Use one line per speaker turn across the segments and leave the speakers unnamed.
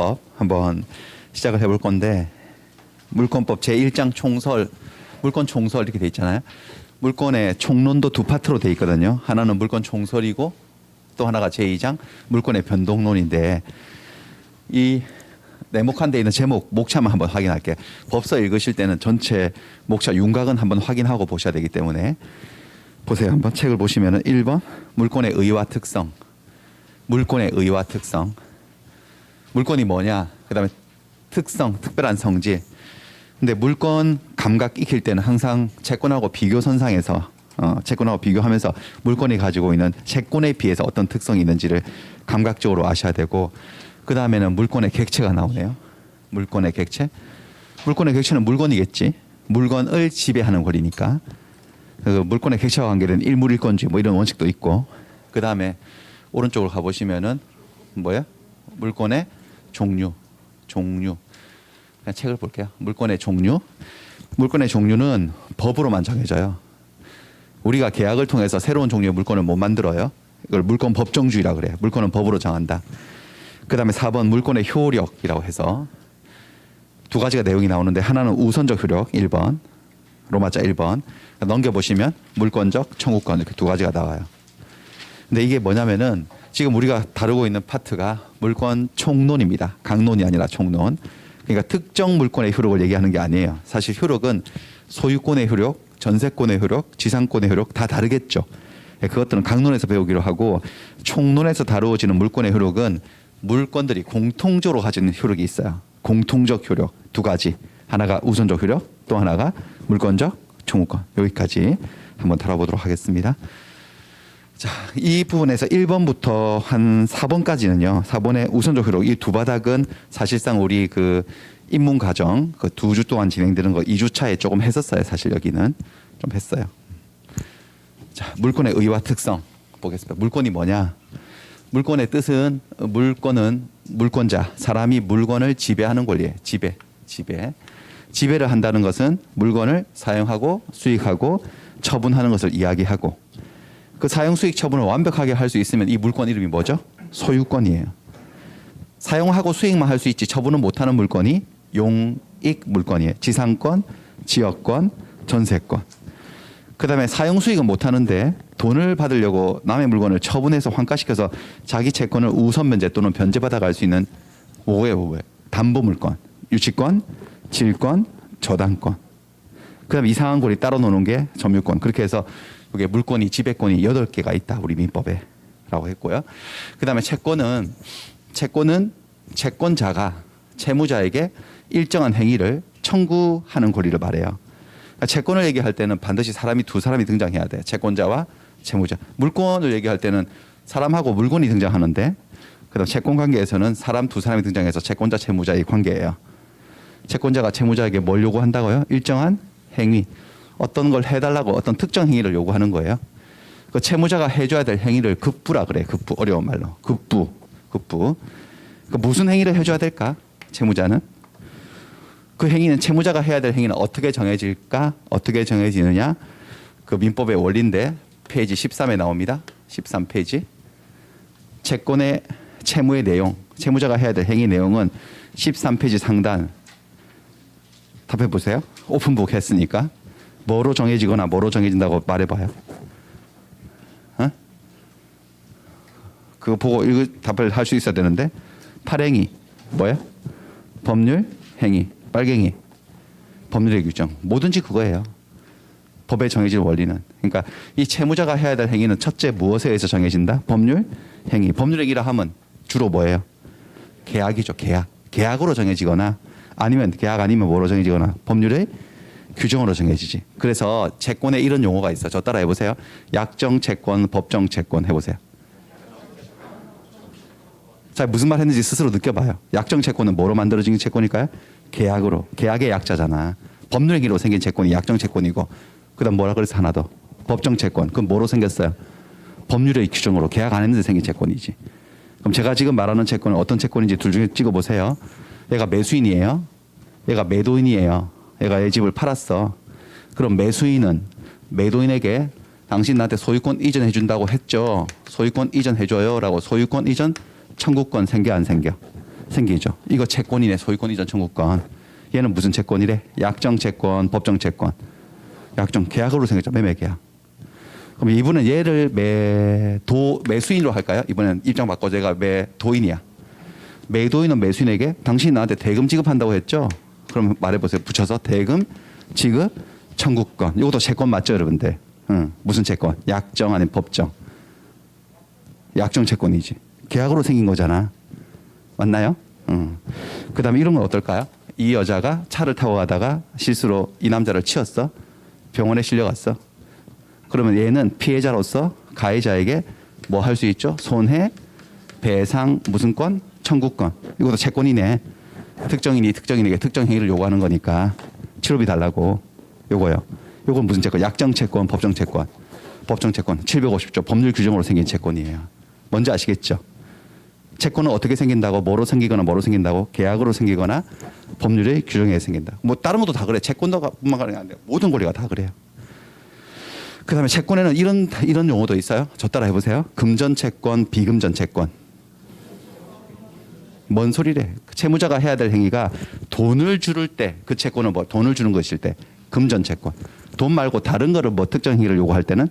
물권법 한번 시작을 해볼 건데, 물권법 제1장 총설, 물권 총설 이렇게 돼 있잖아요. 물권의 총론도 두 파트로 돼 있거든요. 하나는 물권 총설이고 또 하나가 제2장 물권의 변동론인데, 이 네모칸 돼 있는 제목 목차만 한번 확인할게요. 법서 읽으실 때는 전체 목차 윤곽은 한번 확인하고 보셔야 되기 때문에 보세요. 한번 책을 보시면은 1번 물권의 의와 특성, 물권의 의와 특성, 물권이 뭐냐, 그다음에 특성, 특별한 성질. 근데 물권 감각 익힐 때는 항상 채권하고 비교선상에서 채권하고 비교하면서 물권이 가지고 있는 채권에 비해서 어떤 특성이 있는지를 감각적으로 아셔야 되고, 그 다음에는 물권의 객체가 나오네요. 물권의 객체. 물권의 객체는 물건이겠지. 물건을 지배하는 권리니까. 그 물권의 객체와 관계된 일물일권주의 뭐 이런 원칙도 있고, 그 다음에 오른쪽으로 가보시면은 뭐야? 물권의 종류. 그냥 책을 볼게요. 물권의 종류. 물권의 종류는 법으로만 정해져요. 우리가 계약을 통해서 새로운 종류의 물권을 못 만들어요. 이걸 물권 법정주의라 그래요. 물권은 법으로 정한다. 그 다음에 4번 물권의 효력이라고 해서 두 가지가 내용이 나오는데, 하나는 우선적 효력 1번, 로마자 1번. 넘겨보시면 물권적, 청구권 이렇게 두 가지가 나와요. 근데 이게 뭐냐면은 지금 우리가 다루고 있는 파트가 물권 총론입니다. 강론이 아니라 총론. 그러니까 특정 물권의 효력을 얘기하는 게 아니에요. 사실 효력은 소유권의 효력, 전세권의 효력, 지상권의 효력 다 다르겠죠. 그것들은 강론에서 배우기로 하고, 총론에서 다루어지는 물권의 효력은 물권들이 공통적으로 가지는 효력이 있어요. 공통적 효력 두 가지. 하나가 우선적 효력, 또 하나가 물권적 청구권. 여기까지 한번 다뤄보도록 하겠습니다. 자, 이 부분에서 1번부터 한 4번까지는요. 4번의 우선적 효력, 이 두 바닥은 사실상 우리 그 입문 과정 그 2주 동안 진행되는 거 2주차에 조금 했었어요. 사실 여기는 좀 했어요. 자, 물권의 의와 특성 보겠습니다. 물권이 뭐냐? 물권의 뜻은, 물권은 물권자, 사람이 물건을 지배하는 권리예요. 지배를 한다는 것은 물건을 사용하고 수익하고 처분하는 것을 이야기하고, 그 사용 수익 처분을 완벽하게 할 수 있으면 이 물권 이름이 뭐죠? 소유권이에요. 사용하고 수익만 할 수 있지 처분은 못하는 물건이 용익 물권이에요. 지상권, 지역권, 전세권. 그 다음에 사용 수익은 못하는데 돈을 받으려고 남의 물건을 처분해서 환가시켜서 자기 채권을 우선 면제 또는 변제받아 갈 수 있는 5회 담보물권, 유치권, 질권, 저당권. 그 다음에 이상한 권리 따로 노는 게 점유권. 그렇게 해서 이게 물권이, 지배권이 8개가 있다. 우리 민법에 라고 했고요. 그 다음에 채권은 채권자가 채무자에게 일정한 행위를 청구하는 권리를 말해요. 채권을 얘기할 때는 반드시 두 사람이 등장해야 돼. 채권자와 채무자. 물권을 얘기할 때는 사람하고 물건이 등장하는데, 그다음 채권 관계에서는 두 사람이 등장해서 채권자 채무자의 관계예요. 채권자가 채무자에게 뭘 요구한다고요? 일정한 행위. 어떤 걸 해달라고 어떤 특정 행위를 요구하는 거예요. 그 채무자가 해줘야 될 행위를 급부라 그래. 급부. 어려운 말로. 급부. 그 무슨 행위를 해줘야 될까? 채무자는. 그 행위는, 채무자가 해야 될 행위는 어떻게 정해질까? 어떻게 정해지느냐? 그 민법의 원리인데 페이지 13에 나옵니다. 13페이지. 채권의 채무의 내용, 채무자가 해야 될 행위 내용은 13페이지 상단. 답해 보세요. 오픈북 했으니까. 뭐로 정해지거나 뭐로 정해진다고 말해봐요. 그거 보고 답을 할 수 있어야 되는데. 발행위 뭐야? 법률, 행위. 빨갱이 법률의 규정. 뭐든지 그거예요. 법에 정해질 원리는. 그러니까 이 채무자가 해야 될 행위는 첫째 무엇에 의해서 정해진다? 법률, 행위. 법률 행위라 하면 주로 뭐예요? 계약이죠. 계약으로 정해지거나, 아니면 계약 아니면 뭐로 정해지거나 법률의 규정으로 정해지지. 그래서 채권에 이런 용어가 있어. 저 따라 해보세요. 약정 채권, 법정 채권 해보세요. 자, 무슨 말 했는지 스스로 느껴봐요. 약정 채권은 뭐로 만들어진 채권일까요? 계약으로. 계약의 약자잖아. 법률 행위로 생긴 채권이 약정 채권이고, 그다음 뭐라 그래서 하나 더. 법정 채권. 그럼 뭐로 생겼어요? 법률의 규정으로. 계약 안 했는데 생긴 채권이지. 그럼 제가 지금 말하는 채권은 어떤 채권인지 둘 중에 찍어보세요. 얘가 매수인이에요. 얘가 매도인이에요. 얘가 얘 집을 팔았어. 그럼 매수인은 매도인에게 당신 나한테 소유권 이전해 준다고 했죠. 소유권 이전해 줘요 라고 소유권 이전 청구권 생겨 안 생겨? 생기죠. 이거 채권이네. 소유권 이전 청구권. 얘는 무슨 채권이래? 약정 채권, 법정 채권. 약정 계약으로 생겼죠. 매매 계약. 그럼 이분은 얘를 매수인으로 할까요? 이번엔 입장 바꿔서 얘가 매도인이야. 매도인은 매수인에게 당신이 나한테 대금 지급한다고 했죠? 그럼 말해보세요. 붙여서 대금 지급 청구권. 이것도 채권 맞죠, 여러분들? 무슨 채권? 약정 아니면 법정? 약정 채권이지. 계약으로 생긴 거잖아. 맞나요? 그 다음에 이런 건 어떨까요? 이 여자가 차를 타고 가다가 실수로 이 남자를 치었어. 병원에 실려갔어. 그러면 얘는 피해자로서 가해자에게 뭐 할 수 있죠? 손해, 배상, 무슨 권? 청구권. 이것도 채권이네. 특정인이 특정인에게 특정 행위를 요구하는 거니까 치료비 달라고. 요거요. 요건 무슨 채권? 약정 채권, 법정 채권. 법정 채권 750조 법률 규정으로 생긴 채권이에요. 뭔지 아시겠죠? 채권은 어떻게 생긴다고? 뭐로 생기거나 뭐로 생긴다고? 계약으로 생기거나 법률의 규정에 생긴다. 뭐 다른 것도 다 그래. 채권도뿐만 아니라 모든 권리가 다 그래요. 그다음에 채권에는 이런 용어도 있어요. 저 따라 해보세요. 금전 채권, 비금전 채권. 뭔 소리래? 채무자가 해야 될 행위가 돈을 주를 때 그 채권은 뭐 돈을 주는 것일 때 금전 채권. 돈 말고 다른 거를 뭐 특정 행위를 요구할 때는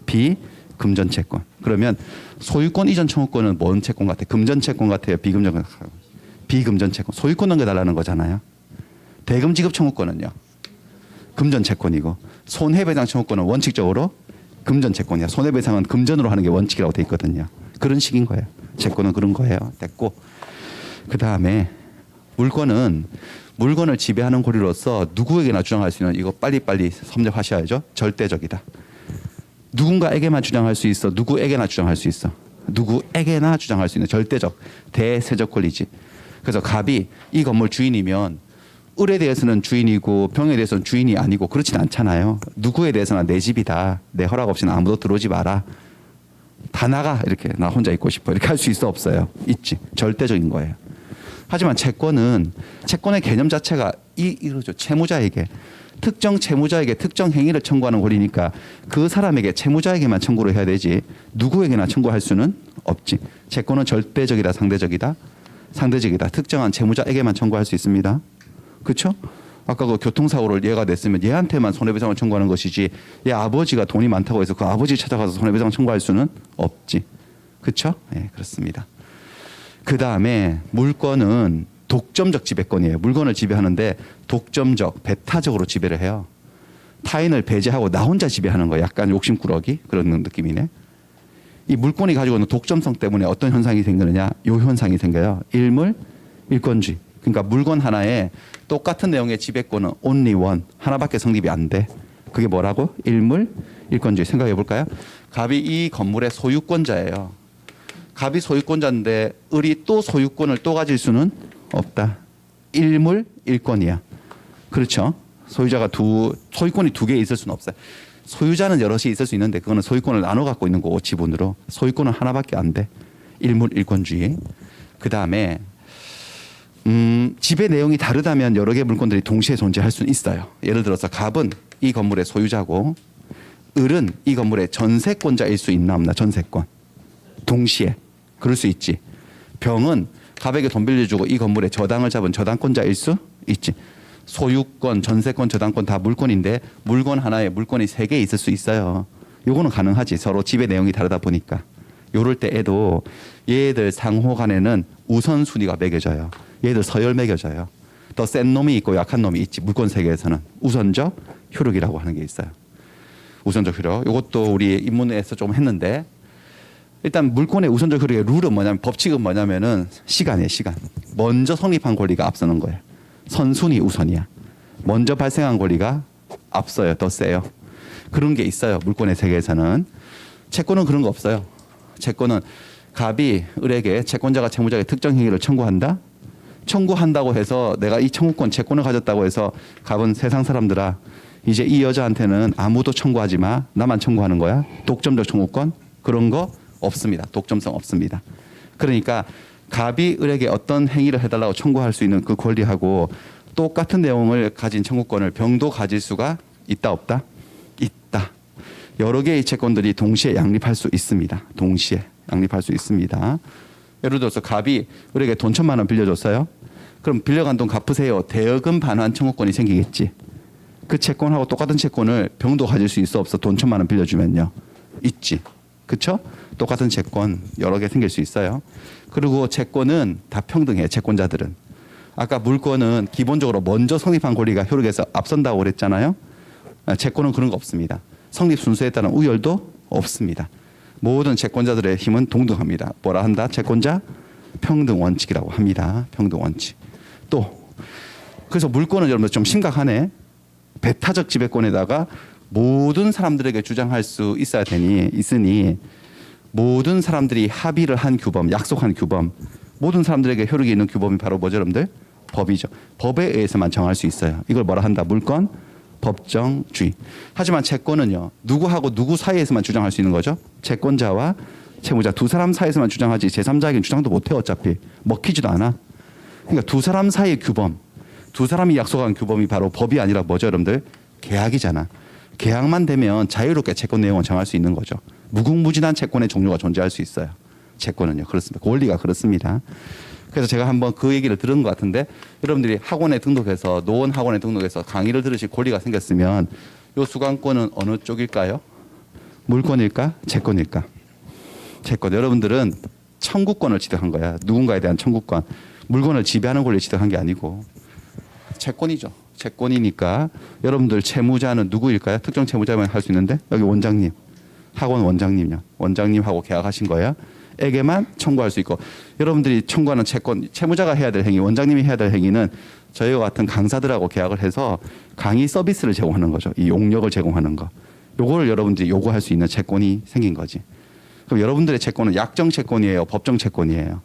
비금전 채권. 그러면 소유권 이전 청구권은 뭔 채권 같아? 금전 채권 같아요? 비금전 같아요? 비금전 채권. 소유권 넘겨달라는 거잖아요. 대금 지급 청구권은요? 금전 채권이고 손해배상 청구권은 원칙적으로 금전 채권이야. 손해배상은 금전으로 하는 게 원칙이라고 돼 있거든요. 그런 식인 거예요. 채권은 그런 거예요. 됐고 그 다음에 물건을 지배하는 권리로서 누구에게나 주장할 수 있는 이거 빨리빨리 섭렵하셔야죠. 절대적이다. 누군가에게만 주장할 수 있어. 누구에게나 주장할 수 있어. 누구에게나 주장할 수 있는 절대적 대세적 권리지. 그래서 갑이 이 건물 주인이면 을에 대해서는 주인이고 병에 대해서는 주인이 아니고 그렇진 않잖아요. 누구에 대해서나 내 집이다. 내 허락 없이는 아무도 들어오지 마라. 다 나가. 이렇게 나 혼자 있고 싶어. 이렇게 할 수 있어 없어요? 있지. 절대적인 거예요. 하지만 채권의 개념 자체가 이러죠. 채무자에게 특정 채무자에게 특정 행위를 청구하는 권리니까 그 사람에게 채무자에게만 청구를 해야 되지 누구에게나 청구할 수는 없지. 채권은 절대적이다, 상대적이다. 상대적이다. 특정한 채무자에게만 청구할 수 있습니다. 그렇죠? 아까 그 교통사고를 얘가 냈으면 얘한테만 손해배상을 청구하는 것이지 얘 아버지가 돈이 많다고 해서 그 아버지 찾아가서 손해배상 청구할 수는 없지. 그렇죠? 네, 그렇습니다. 그 다음에 물건은 독점적 지배권이에요. 물건을 지배하는데 독점적, 배타적으로 지배를 해요. 타인을 배제하고 나 혼자 지배하는 거예요. 약간 욕심꾸러기 그런 느낌이네. 이 물건이 가지고 있는 독점성 때문에 어떤 현상이 생기느냐? 이 현상이 생겨요. 일물, 일권주의. 그러니까 물건 하나에 똑같은 내용의 지배권은 only one, 하나밖에 성립이 안 돼. 그게 뭐라고? 일물, 일권주의. 생각해 볼까요? 갑이 이 건물의 소유권자예요. 갑이 소유권자인데 을이 또 소유권을 또 가질 수는 없다. 일물, 일권이야. 그렇죠? 소유권이 두 개 있을 수는 없어요. 소유자는 여럿이 있을 수 있는데 그거는 소유권을 나눠 갖고 있는 거고 지분으로. 소유권은 하나밖에 안 돼. 일물, 일권주의. 그 다음에 지배 내용이 다르다면 여러 개의 물건들이 동시에 존재할 수는 있어요. 예를 들어서 갑은 이 건물의 소유자고 을은 이 건물의 전세권자일 수 있나 없나? 전세권. 동시에. 그럴 수 있지. 병은 갑에게 돈 빌려주고 이 건물에 저당을 잡은 저당권자일 수 있지. 소유권, 전세권, 저당권 다 물건인데 물건 하나에 물건이 3개 있을 수 있어요. 요거는 가능하지. 서로 지배 내용이 다르다 보니까. 요럴 때에도 얘들 상호 간에는 우선순위가 매겨져요. 얘들 서열 매겨져요. 더 센 놈이 있고 약한 놈이 있지. 물권 세계에서는 우선적 효력이라고 하는 게 있어요. 우선적 효력. 요것도 우리 입문에서 좀 했는데 일단 물권의 우선적 효력의 룰은 뭐냐면 법칙은 뭐냐면은 시간이에요. 시간. 먼저 성립한 권리가 앞서는 거예요. 선순위 우선이야. 먼저 발생한 권리가 앞서요. 더 세요. 그런 게 있어요. 물권의 세계에서는. 채권은 그런 거 없어요. 채권은 갑이 을에게 채권자가 채무자에게 특정 행위를 청구한다. 청구한다고 해서 내가 이 청구권 채권을 가졌다고 해서 갑은 세상 사람들아 이제 이 여자한테는 아무도 청구하지 마. 나만 청구하는 거야. 독점적 청구권 그런 거 없습니다. 독점성 없습니다. 그러니까 갑이 을에게 어떤 행위를 해달라고 청구할 수 있는 그 권리하고 똑같은 내용을 가진 청구권을 병도 가질 수가 있다 없다? 있다. 여러 개의 채권들이 동시에 양립할 수 있습니다. 동시에 양립할 수 있습니다. 예를 들어서 갑이 우리에게 돈 1,000만 원 빌려줬어요. 그럼 빌려간 돈 갚으세요. 대여금 반환 청구권이 생기겠지. 그 채권하고 똑같은 채권을 병도 가질 수 있어 없어? 돈 1,000만 원 빌려주면요. 있지. 그렇죠? 똑같은 채권 여러 개 생길 수 있어요. 그리고 채권은 다 평등해요. 채권자들은. 아까 물권은 기본적으로 먼저 성립한 권리가 효력에서 앞선다고 그랬잖아요. 채권은 그런 거 없습니다. 성립 순서에 따른 우열도 없습니다. 모든 채권자들의 힘은 동등합니다. 뭐라 한다? 채권자 평등 원칙이라고 합니다. 평등 원칙. 또 그래서 물권은 여러분 좀 심각하네. 배타적 지배권에다가 모든 사람들에게 주장할 수 있어야 있으니 모든 사람들이 합의를 한 규범, 약속한 규범, 모든 사람들에게 효력이 있는 규범이 바로 뭐죠, 여러분들? 법이죠. 법에 의해서만 정할 수 있어요. 이걸 뭐라 한다? 물권, 법정주의. 하지만 채권은요, 누구하고 누구 사이에서만 주장할 수 있는 거죠? 채권자와 채무자 두 사람 사이에서만 주장하지 제3자에게는 주장도 못해요. 어차피 먹히지도 않아. 그러니까 두 사람 사이의 규범, 두 사람이 약속한 규범이 바로 법이 아니라 뭐죠, 여러분들? 계약이잖아. 계약만 되면 자유롭게 채권 내용을 정할 수 있는 거죠. 무궁무진한 채권의 종류가 존재할 수 있어요. 채권은요. 그렇습니다. 원리가 그렇습니다. 그래서 제가 한번 그 얘기를 들은 것 같은데 여러분들이 학원에 등록해서 노원 학원에 등록해서 강의를 들으실 권리가 생겼으면 이 수강권은 어느 쪽일까요? 물권일까? 채권일까? 채권. 여러분들은 청구권을 취득한 거야. 누군가에 대한 청구권. 물건을 지배하는 권리를 취득한 게 아니고 채권이죠. 채권이니까 여러분들 채무자는 누구일까요? 특정 채무자만 할 수 있는데 여기 원장님, 학원 원장님요. 원장님하고 계약하신 거예요. 에게만 청구할 수 있고 여러분들이 청구하는 채권, 채무자가 해야 될 행위, 원장님이 해야 될 행위는 저희와 같은 강사들하고 계약을 해서 강의 서비스를 제공하는 거죠. 이 용역을 제공하는 거. 요거를 여러분들이 요구할 수 있는 채권이 생긴 거지. 그럼 여러분들의 채권은 약정 채권이에요, 법정 채권이에요.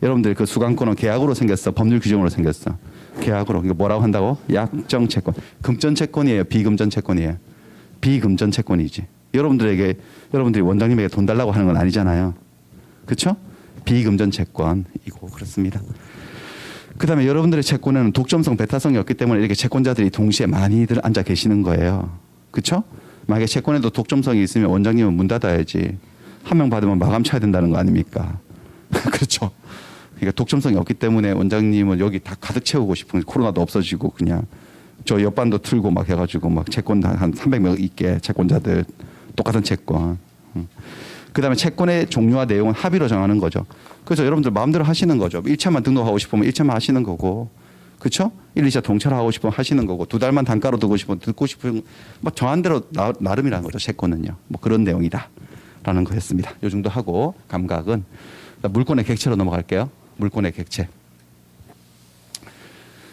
여러분들 그 수강권은 계약으로 생겼어, 법률 규정으로 생겼어. 계약으로. 이거 뭐라고 한다고? 약정 채권. 금전 채권이에요, 비금전 채권이에요? 비금전 채권이지. 여러분들이 원장님에게 돈 달라고 하는 건 아니잖아요. 그렇죠? 비금전 채권이고 그렇습니다. 그다음에 여러분들의 채권에는 독점성, 배타성이 없기 때문에 이렇게 채권자들이 동시에 많이들 앉아 계시는 거예요. 그렇죠? 만약에 채권에도 독점성이 있으면 원장님은 문 닫아야지. 한 명 받으면 마감 쳐야 된다는 거 아닙니까? 그렇죠? 그러니까 독점성이 없기 때문에 원장님은 여기 다 가득 채우고 싶은, 코로나도 없어지고 그냥 저 옆반도 틀고 막 해가지고 막 채권 한 300명 있게 채권자들 똑같은 채권. 그다음에 채권의 종류와 내용은 합의로 정하는 거죠. 그래서 여러분들 마음대로 하시는 거죠. 1차만 등록하고 싶으면 1차만 하시는 거고, 그렇죠? 1, 2차 동차하고 싶으면 하시는 거고, 2달만 단가로 두고 싶으면 듣고 싶은 뭐 정한 대로 나름이라는 거죠. 채권은요. 뭐 그런 내용이다라는 거였습니다. 요 정도 하고 감각은 물권의 객체로 넘어갈게요. 물권의 객체.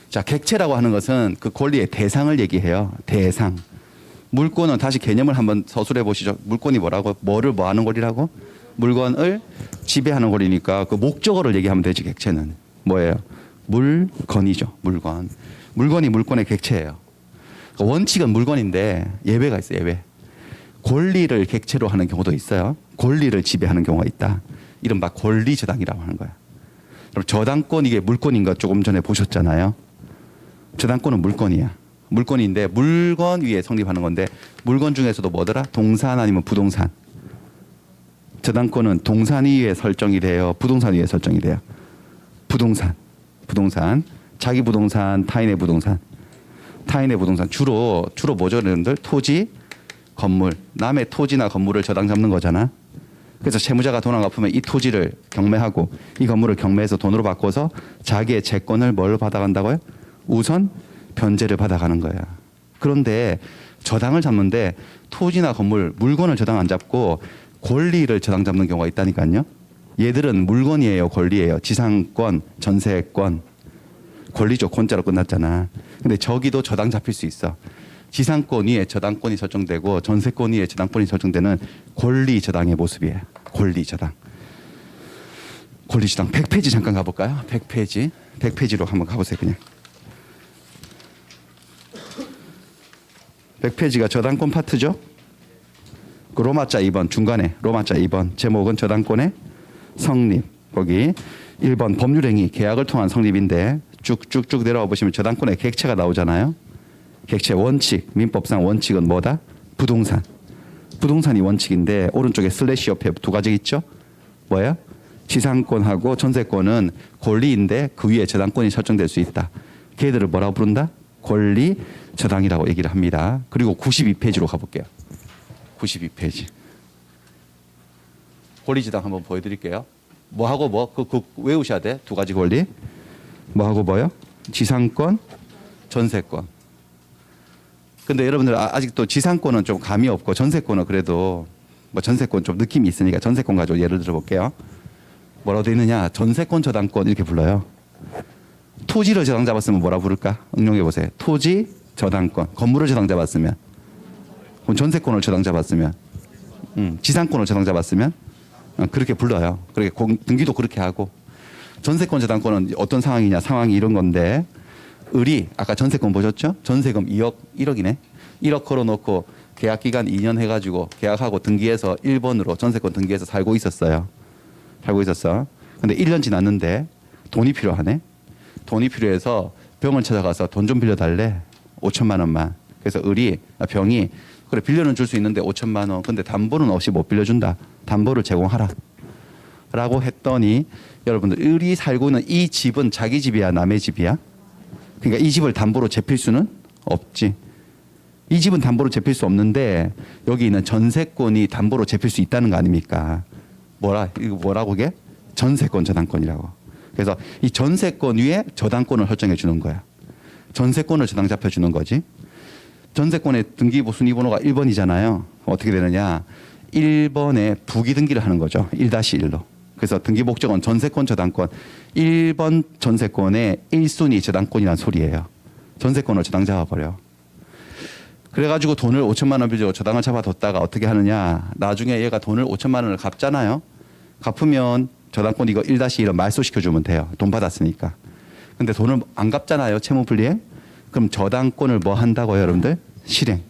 자, 객체라고 하는 것은 그 권리의 대상을 얘기해요. 대상. 물권은 다시 개념을 한번 서술해 보시죠. 물권이 뭐라고? 뭐를 뭐 하는 권리라고? 물건을 지배하는 권리니까 그 목적어를 얘기하면 되지. 객체는 뭐예요? 물건이죠. 물건. 물건이 물권의 객체예요. 원칙은 물건인데 예외가 있어요. 예외. 권리를 객체로 하는 경우도 있어요. 권리를 지배하는 경우가 있다. 이른바 권리저당이라고 하는 거야. 그럼 저당권 이게 물권인 거 조금 전에 보셨잖아요. 저당권은 물건이야. 물건인데 물건 위에 성립하는 건데 물건 중에서도 뭐더라? 동산 아니면 부동산. 저당권은 동산 위에 설정이 돼요. 부동산 위에 설정이 돼요. 부동산. 자기 부동산, 타인의 부동산. 타인의 부동산. 주로 뭐죠, 여러분들? 토지, 건물. 남의 토지나 건물을 저당 잡는 거잖아. 그래서 채무자가 돈 안 갚으면 이 토지를 경매하고 이 건물을 경매해서 돈으로 바꿔서 자기의 채권을 뭘로 받아간다고요? 우선 변제를 받아가는 거야. 그런데 저당을 잡는데 토지나 건물, 물건을 저당 안 잡고 권리를 저당 잡는 경우가 있다니까요. 얘들은 물건이에요, 권리예요. 지상권, 전세권. 권리죠. 권자로 끝났잖아. 근데 저기도 저당 잡힐 수 있어. 지상권 위에 저당권이 설정되고 전세권 위에 저당권이 설정되는 권리 저당의 모습이에요. 권리 저당. 권리 저당 100페이지 잠깐 가볼까요? 100페이지로 한번 가보세요. 그냥 100페이지가 저당권 파트죠. 그 로마자 2번 중간에 로마자 2번 제목은 저당권의 성립. 거기 1번 법률행위 계약을 통한 성립인데 쭉쭉쭉 내려와 보시면 저당권의 객체가 나오잖아요. 객체 원칙, 민법상 원칙은 뭐다? 부동산. 부동산이 원칙인데 오른쪽에 슬래시 옆에 두 가지 있죠? 뭐예요? 지상권하고 전세권은 권리인데 그 위에 저당권이 설정될 수 있다. 걔들을 뭐라고 부른다? 권리 저당이라고 얘기를 합니다. 그리고 92페이지로 가볼게요. 92페이지. 권리 저당 한번 보여드릴게요. 뭐하고 뭐? 그 외우셔야 돼. 두 가지 권리. 뭐하고 뭐요? 지상권, 전세권. 근데 여러분들 아직도 지상권은 좀 감이 없고 전세권은 그래도 뭐 전세권 좀 느낌이 있으니까 전세권 가지고 예를 들어 볼게요. 뭐라고 되어 있느냐? 전세권 저당권 이렇게 불러요. 토지를 저당 잡았으면 뭐라 부를까? 응용해 보세요. 토지 저당권. 건물을 저당 잡았으면. 그럼 전세권을 저당 잡았으면. 지상권을 저당 잡았으면. 그렇게 불러요. 그렇게 등기도 그렇게 하고. 전세권 저당권은 어떤 상황이냐? 상황이 이런 건데 을이 아까 전세권 보셨죠? 전세금 2억 1억이네. 1억 걸어놓고 계약 기간 2년 해가지고 계약하고 등기해서 1번으로 전세권 등기해서 살고 있었어요. 살고 있었어. 근데 1년 지났는데 돈이 필요하네. 돈이 필요해서 병을 찾아가서 돈 좀 빌려달래. 5천만 원만. 그래서 병이 그래 빌려는 줄 수 있는데 5천만 원. 근데 담보는 없이 못 빌려준다. 담보를 제공하라. 라고 했더니 여러분들 을이 살고 있는 이 집은 자기 집이야 남의 집이야? 그러니까 이 집을 담보로 잡힐 수는 없지. 이 집은 담보로 잡힐 수 없는데 여기 있는 전세권이 담보로 잡힐 수 있다는 거 아닙니까? 이거 뭐라고 이게? 전세권 저당권이라고. 그래서 이 전세권 위에 저당권을 설정해 주는 거야. 전세권을 저당 잡혀 주는 거지. 전세권의 등기부 순위번호가 1번이잖아요. 어떻게 되느냐? 1번에 부기 등기를 하는 거죠. 1-1로. 그래서 등기 목적은 전세권 저당권 1번 전세권의 1순위 저당권이라는 소리예요. 전세권을 저당 잡아버려. 그래가지고 돈을 5천만 원 빌려 저당을 잡아뒀다가 어떻게 하느냐. 나중에 얘가 돈을 5천만 원을 갚잖아요. 갚으면 저당권 이거 1-1로 말소시켜주면 돼요. 돈 받았으니까. 근데 돈을 안 갚잖아요. 채무불이행. 그럼 저당권을 뭐 한다고요 여러분들? 실행.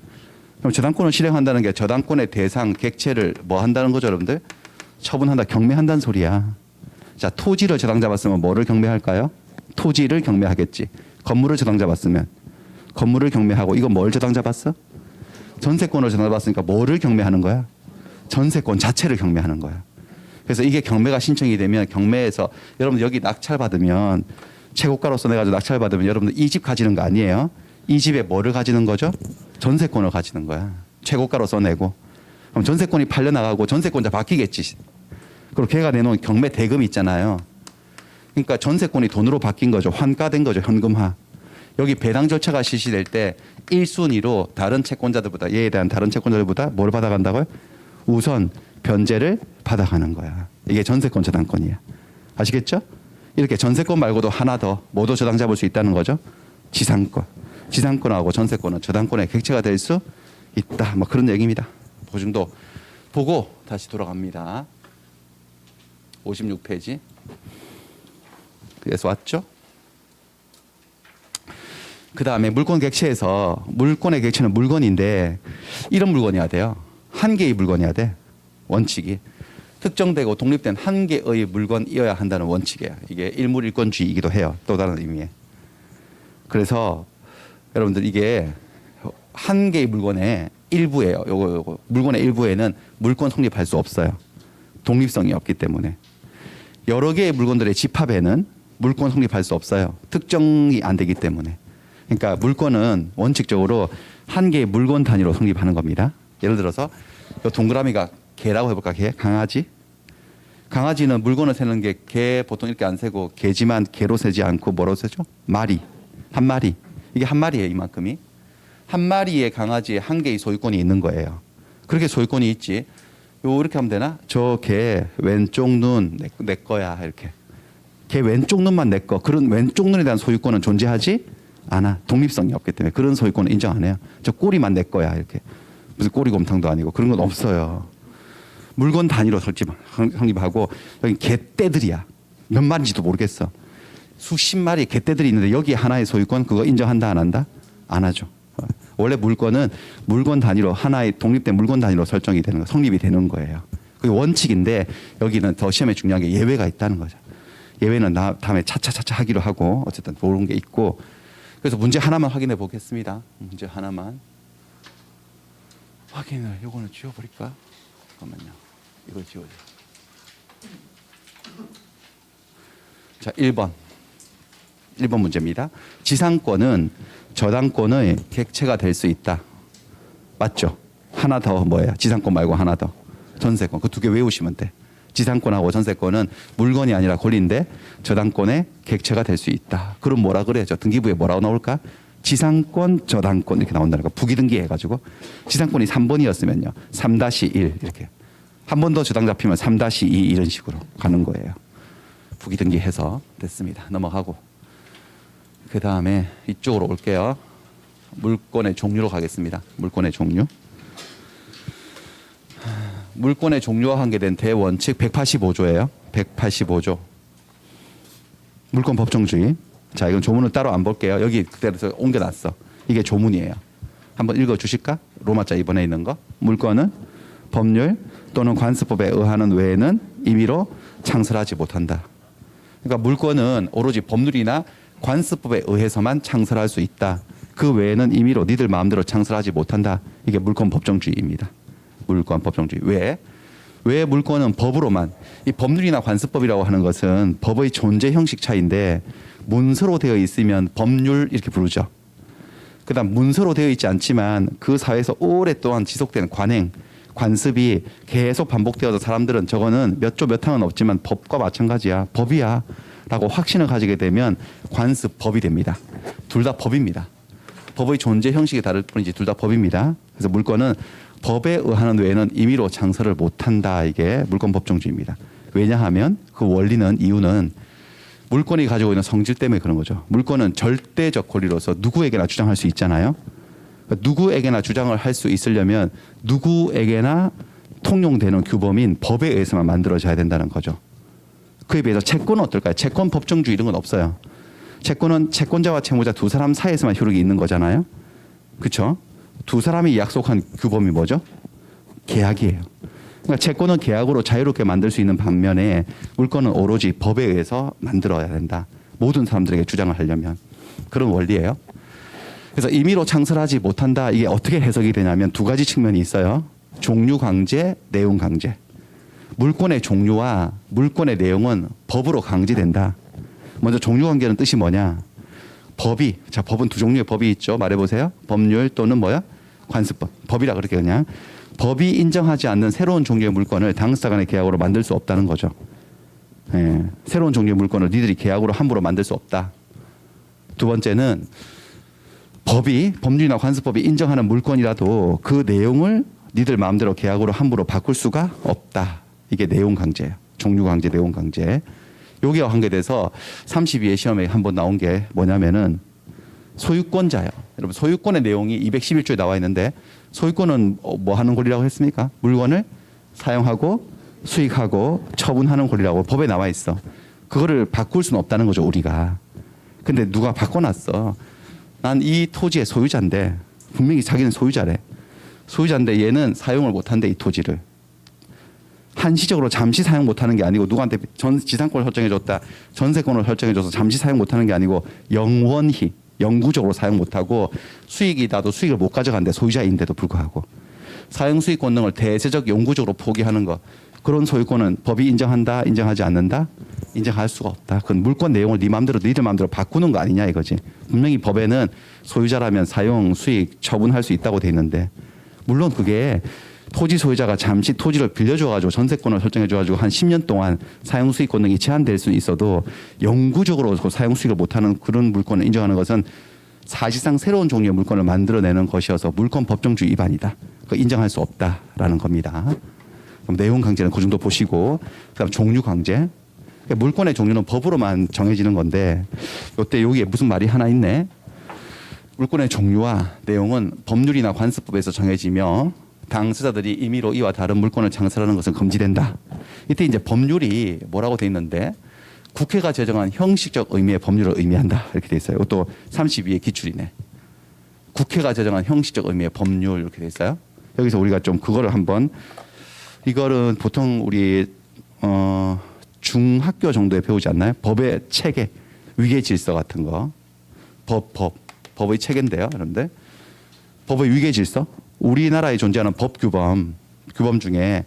그럼 저당권을 실행한다는 게 저당권의 대상 객체를 뭐 한다는 거죠 여러분들? 처분한다, 경매한다는 소리야. 자, 토지를 저당 잡았으면 뭐를 경매할까요? 토지를 경매하겠지. 건물을 저당 잡았으면 건물을 경매하고 이거 뭘 저당 잡았어? 전세권을 저당 잡았으니까 뭐를 경매하는 거야? 전세권 자체를 경매하는 거야. 그래서 이게 경매가 신청이 되면 경매에서 여러분 여기 낙찰 받으면 최고가로서 내가지고 낙찰 받으면 여러분들 이 집 가지는 거 아니에요? 이 집에 뭐를 가지는 거죠? 전세권을 가지는 거야. 최고가로 써내고. 그럼 전세권이 팔려나가고 전세권자 바뀌겠지. 그리고 걔가 내놓은 경매 대금이 있잖아요. 그러니까 전세권이 돈으로 바뀐 거죠. 환가된 거죠. 현금화. 여기 배당 절차가 실시될 때 1순위로 다른 채권자들보다 얘에 대한 다른 채권자들보다 뭘 받아간다고요? 우선 변제를 받아가는 거야. 이게 전세권 저당권이야. 아시겠죠? 이렇게 전세권 말고도 하나 더 모두 저당 잡을 수 있다는 거죠. 지상권. 지상권하고 전세권은 저당권의 객체가 될 수 있다. 뭐 그런 얘기입니다. 보증도 보고 다시 돌아갑니다. 56페이지. 그래서 왔죠? 그 다음에 물권 객체에서 물권의 객체는 물건인데 이런 물건이어야 돼요. 한 개의 물건이어야 돼. 원칙이. 특정되고 독립된 한 개의 물건이어야 한다는 원칙이에요. 이게 일물일권주의이기도 해요. 또 다른 의미에. 그래서 여러분들 이게 한 개의 물건의 일부예요. 요거 물건의 일부에는 물권 성립할 수 없어요. 독립성이 없기 때문에. 여러 개의 물건들의 집합에는 물권 성립할 수 없어요. 특정이 안 되기 때문에. 그러니까 물권은 원칙적으로 한 개의 물건 단위로 성립하는 겁니다. 예를 들어서 요 동그라미가 개라고 해볼까? 개? 강아지? 강아지는 물건을 세는 게 개 보통 이렇게 안 세고 개지만 개로 세지 않고 뭐로 세죠? 마리. 한 마리. 이게 한 마리예요. 이만큼이. 한 마리의 강아지에 한 개의 소유권이 있는 거예요. 그렇게 소유권이 있지. 요 이렇게 하면 되나? 저 개 왼쪽 눈 내 거야. 이렇게. 개 왼쪽 눈만 내 거. 그런 왼쪽 눈에 대한 소유권은 존재하지 않아. 독립성이 없기 때문에 그런 소유권은 인정 안 해요. 저 꼬리만 내 거야. 이렇게. 무슨 꼬리곰탕도 아니고 그런 건 없어요. 물건 단위로 성립하고 여기 개떼들이야. 몇 마리인지도 모르겠어. 수십 마리의 개떼들이 있는데 여기 하나의 소유권 그거 인정한다 안 한다? 안 하죠. 원래 물건은 물건 단위로 하나의 독립된 물건 단위로 설정이 되는 거, 성립이 되는 거예요. 그게 원칙인데 여기는 더 시험에 중요한 게 예외가 있다는 거죠. 예외는 다음에 차차차차 하기로 하고 어쨌든 그런 게 있고 그래서 문제 하나만 확인해 보겠습니다. 문제 하나만 확인을 요거는 지워버릴까? 잠깐만요. 이걸 지워줘. 자, 1번 문제입니다. 지상권은 저당권의 객체가 될 수 있다. 맞죠? 하나 더 뭐예요? 지상권 말고 하나 더. 전세권. 그 두 개 외우시면 돼. 지상권하고 전세권은 물건이 아니라 권리인데 저당권의 객체가 될 수 있다. 그럼 뭐라 그래야죠? 등기부에 뭐라고 나올까? 지상권, 저당권 이렇게 나온다는 거. 부기등기 해가지고 지상권이 3번이었으면요. 3-1 이렇게. 한 번 더 저당 잡히면 3-2 이런 식으로 가는 거예요. 부기등기 해서 됐습니다. 넘어가고. 그 다음에 이쪽으로 올게요. 물권의 종류로 가겠습니다. 물권의 종류. 물권의 종류와 관계된 대원칙 185조예요. 185조. 물권 법정주의. 자, 이건 조문을 따로 안 볼게요. 여기 그대로 옮겨놨어. 이게 조문이에요. 한번 읽어주실까? 로마자 이번에 있는 거. 물권은 법률 또는 관습법에 의하는 외에는 임의로 창설하지 못한다. 그러니까 물권은 오로지 법률이나 관습법에 의해서만 창설할 수 있다. 그 외에는 임의로 니들 마음대로 창설하지 못한다. 이게 물권 법정주의입니다. 물권 법정주의. 왜 물권은 법으로만. 이 법률이나 관습법이라고 하는 것은 법의 존재 형식 차이인데 문서로 되어 있으면 법률 이렇게 부르죠. 그다음 문서로 되어 있지 않지만 그 사회에서 오랫동안 지속된 관행, 관습이 계속 반복되어서 사람들은 저거는 몇 조 몇 항은 없지만 법과 마찬가지야. 법이야. 라고 확신을 가지게 되면 관습법이 됩니다. 둘 다 법입니다. 법의 존재 형식이 다를 뿐이지 둘 다 법입니다. 그래서 물권은 법에 의하는 외에는 임의로 창설을 못한다. 이게 물권 법정주의입니다. 왜냐하면 그 원리는 이유는 물권이 가지고 있는 성질 때문에 그런 거죠. 물권은 절대적 권리로서 누구에게나 주장할 수 있잖아요. 그러니까 누구에게나 주장을 할 수 있으려면 누구에게나 통용되는 규범인 법에 의해서만 만들어져야 된다는 거죠. 그에 비해서 채권은 어떨까요? 채권 법정주의 이런 건 없어요. 채권은 채권자와 채무자 두 사람 사이에서만 효력이 있는 거잖아요. 그렇죠? 두 사람이 약속한 규범이 뭐죠? 계약이에요. 그러니까 채권은 계약으로 자유롭게 만들 수 있는 반면에 물권은 오로지 법에 의해서 만들어야 된다. 모든 사람들에게 주장을 하려면. 그런 원리예요. 그래서 임의로 창설하지 못한다. 이게 어떻게 해석이 되냐면 두 가지 측면이 있어요. 종류 강제, 내용 강제. 물권의 종류와 물권의 내용은 법으로 강제된다. 먼저 종류 관계는 뜻이 뭐냐? 법이, 자, 법은 두 종류의 법이 있죠. 말해보세요. 법률 또는 뭐야? 관습법. 법이라 그렇게 그냥. 법이 인정하지 않는 새로운 종류의 물건을 당사자 간의 계약으로 만들 수 없다는 거죠. 예, 새로운 종류의 물건을 니들이 계약으로 함부로 만들 수 없다. 두 번째는 법이, 법률이나 관습법이 인정하는 물건이라도 그 내용을 니들 마음대로 계약으로 함부로 바꿀 수가 없다. 이게 내용 강제예요. 종류 강제, 내용 강제. 여기와 관계돼서 32회 시험에 한번 나온 게 뭐냐면은 소유권자예요. 여러분 소유권의 내용이 211조에 나와 있는데 소유권은 뭐 하는 권리라고 했습니까? 물건을 사용하고 수익하고 처분하는 권리라고 법에 나와 있어. 그거를 바꿀 수는 없다는 거죠, 우리가. 근데 누가 바꿔놨어. 난 이 토지의 소유자인데 분명히 자기는 소유자래. 소유자인데 얘는 사용을 못한대, 이 토지를. 한시적으로 잠시 사용 못하는 게 아니고 누구한테 지상권을 설정해줬다, 전세권을 설정해줘서 잠시 사용 못하는 게 아니고 영원히 영구적으로 사용 못하고 수익이 나도 수익을 못 가져간대, 소유자인데도 불구하고. 사용 수익 권능을 대세적 영구적으로 포기하는 것, 그런 소유권은 법이 인정한다, 인정하지 않는다? 인정할 수가 없다. 그건 물권 내용을 네 마음대로 니들 마음대로 바꾸는 거 아니냐 이거지. 분명히 법에는 소유자라면 사용, 수익, 처분할 수 있다고 돼 있는데, 물론 그게 토지 소유자가 잠시 토지를 빌려줘가지고 전세권을 설정해줘가지고 한 10년 동안 사용 수익 권능이 제한될 수는 있어도 영구적으로 사용 수익을 못하는 그런 물권을 인정하는 것은 사실상 새로운 종류의 물권을 만들어내는 것이어서 물권 법정주의 위반이다. 그거 인정할 수 없다라는 겁니다. 그럼 내용 강제는 그 정도 보시고, 그다음 종류 강제. 그러니까 물권의 종류는 법으로만 정해지는 건데, 이때 여기에 무슨 말이 하나 있네. 물권의 종류와 내용은 법률이나 관습법에서 정해지며 당사자들이 임의로 이와 다른 물권을 창설하는 것은 금지된다. 이때 이제 법률이 뭐라고 돼 있는데, 국회가 제정한 형식적 의미의 법률을 의미한다. 이렇게 돼 있어요. 또 32의 기출이네. 국회가 제정한 형식적 의미의 법률 이렇게 돼 있어요. 여기서 우리가 좀 그거를 한번, 이거는 보통 우리 중학교 정도에 배우지 않나요? 법의 체계, 위계 질서 같은 거. 법의 체계인데요, 여러분들. 법의 위계 질서. 우리나라에 존재하는 법 규범 중에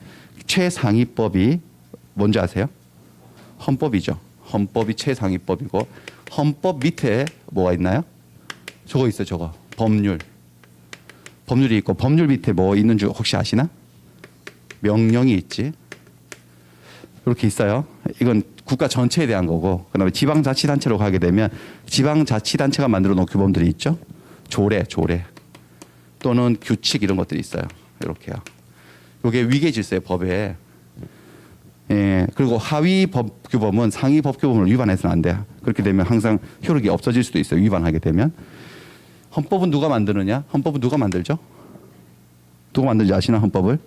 최상위법이 뭔지 아세요? 헌법이죠. 헌법이 최상위법이고 헌법 밑에 뭐가 있나요? 저거 있어요. 저거 법률. 법률이 있고 법률 밑에 뭐 있는 줄 혹시 아시나? 명령이 있지. 이렇게 있어요. 이건 국가 전체에 대한 거고 그다음에 지방자치단체로 가게 되면 지방자치단체가 만들어 놓은 규범들이 있죠. 조례 또는 규칙 이런 것들이 있어요. 이렇게요. 이게 위계질서의 법에 그리고 하위 법 규범은 상위 법 규범을 위반해서는 안 돼요. 그렇게 되면 항상 효력이 없어질 수도 있어요. 위반하게 되면. 헌법은 누가 만드느냐? 헌법은 누가 만들죠? 누가 만들지 아시나 헌법을?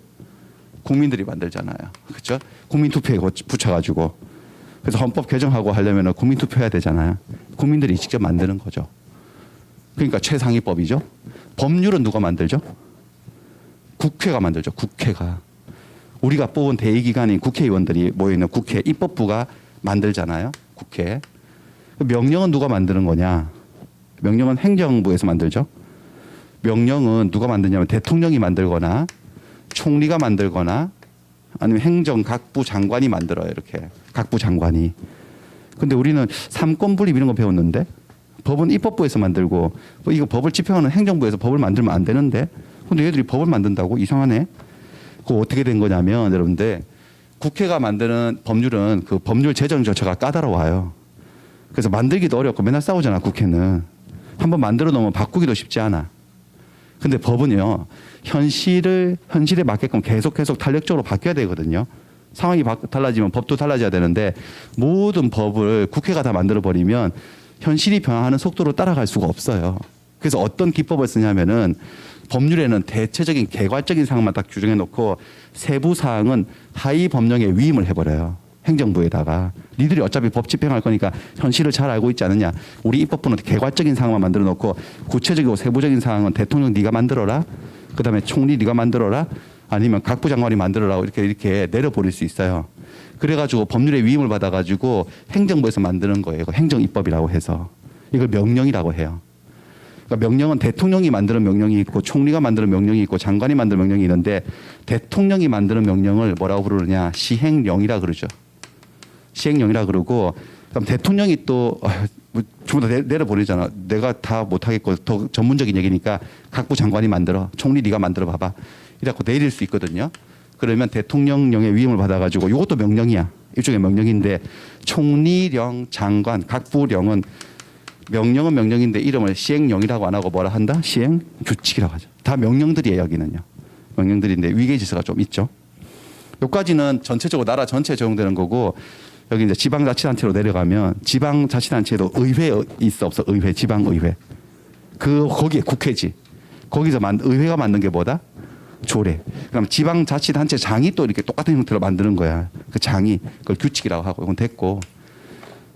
국민들이 만들잖아요. 그렇죠? 국민투표에 붙여가지고. 그래서 헌법 개정하고 하려면 국민투표해야 되잖아요. 국민들이 직접 만드는 거죠. 그러니까 최상위법이죠. 법률은 누가 만들죠? 국회가 만들죠. 국회가. 우리가 뽑은 대의기관인 국회의원들이 모여있는 국회 입법부가 만들잖아요. 국회. 명령은 누가 만드는 거냐? 명령은 행정부에서 만들죠. 명령은 누가 만드냐면 대통령이 만들거나 총리가 만들거나 아니면 행정 각부 장관이 만들어요. 이렇게 각부 장관이. 근데 우리는 삼권 분립 이런 거 배웠는데 법은 입법부에서 만들고 이거 법을 집행하는 행정부에서 법을 만들면 안 되는데 근데 얘들이 법을 만든다고? 이상하네. 그거 어떻게 된 거냐면 여러분들 국회가 만드는 법률은 그 법률 제정 절차가 까다로워요. 그래서 만들기도 어렵고 맨날 싸우잖아. 국회는. 한번 만들어 놓으면 바꾸기도 쉽지 않아. 근데 법은요. 현실에 맞게끔 계속 탄력적으로 바뀌어야 되거든요. 상황이 달라지면 법도 달라져야 되는데 모든 법을 국회가 다 만들어 버리면 현실이 변화하는 속도로 따라갈 수가 없어요. 그래서 어떤 기법을 쓰냐면은 법률에는 대체적인 개괄적인 사항만 딱 규정해 놓고 세부 사항은 하위 법령에 위임을 해버려요. 행정부에다가. 니들이 어차피 법 집행할 거니까 현실을 잘 알고 있지 않느냐. 우리 입법부는 개괄적인 사항만 만들어 놓고 구체적이고 세부적인 사항은 대통령 네가 만들어라. 그다음에 총리 네가 만들어라. 아니면 각부 장관이 만들어라. 이렇게 내려버릴 수 있어요. 그래가지고 법률에 위임을 받아가지고 행정부에서 만드는 거예요. 행정입법이라고 해서. 이걸 명령이라고 해요. 그러니까 명령은 대통령이 만드는 명령이 있고 총리가 만드는 명령이 있고 장관이 만드는 명령이 있는데 대통령이 만드는 명령을 뭐라고 부르느냐. 시행령이라 그러죠. 시행령이라 그러고 그럼 대통령이 또 전부 다 내려보내잖아. 내가 다 못하겠고 더 전문적인 얘기니까 각부 장관이 만들어. 총리 네가 만들어 봐봐. 이래갖고 내릴 수 있거든요. 그러면 대통령령의 위임을 받아가지고 이것도 명령이야. 일종의 명령인데 총리령, 장관, 각부령은 명령은 명령인데 이름을 시행령이라고 안 하고 뭐라 한다? 시행규칙이라고 하죠. 다 명령들이에요. 여기는요. 명령들인데 위계질서가 좀 있죠. 여기까지는 전체적으로 나라 전체에 적용되는 거고 여기 이제 지방자치단체로 내려가면 지방자치단체에도 의회 있어 없어? 의회, 지방의회. 거기에 국회지. 거기서 의회가 만든 게 뭐다? 조례. 그럼 지방자치단체 장이 또 이렇게 똑같은 형태로 만드는 거야. 그 장이 그걸 규칙이라고 하고 이건 됐고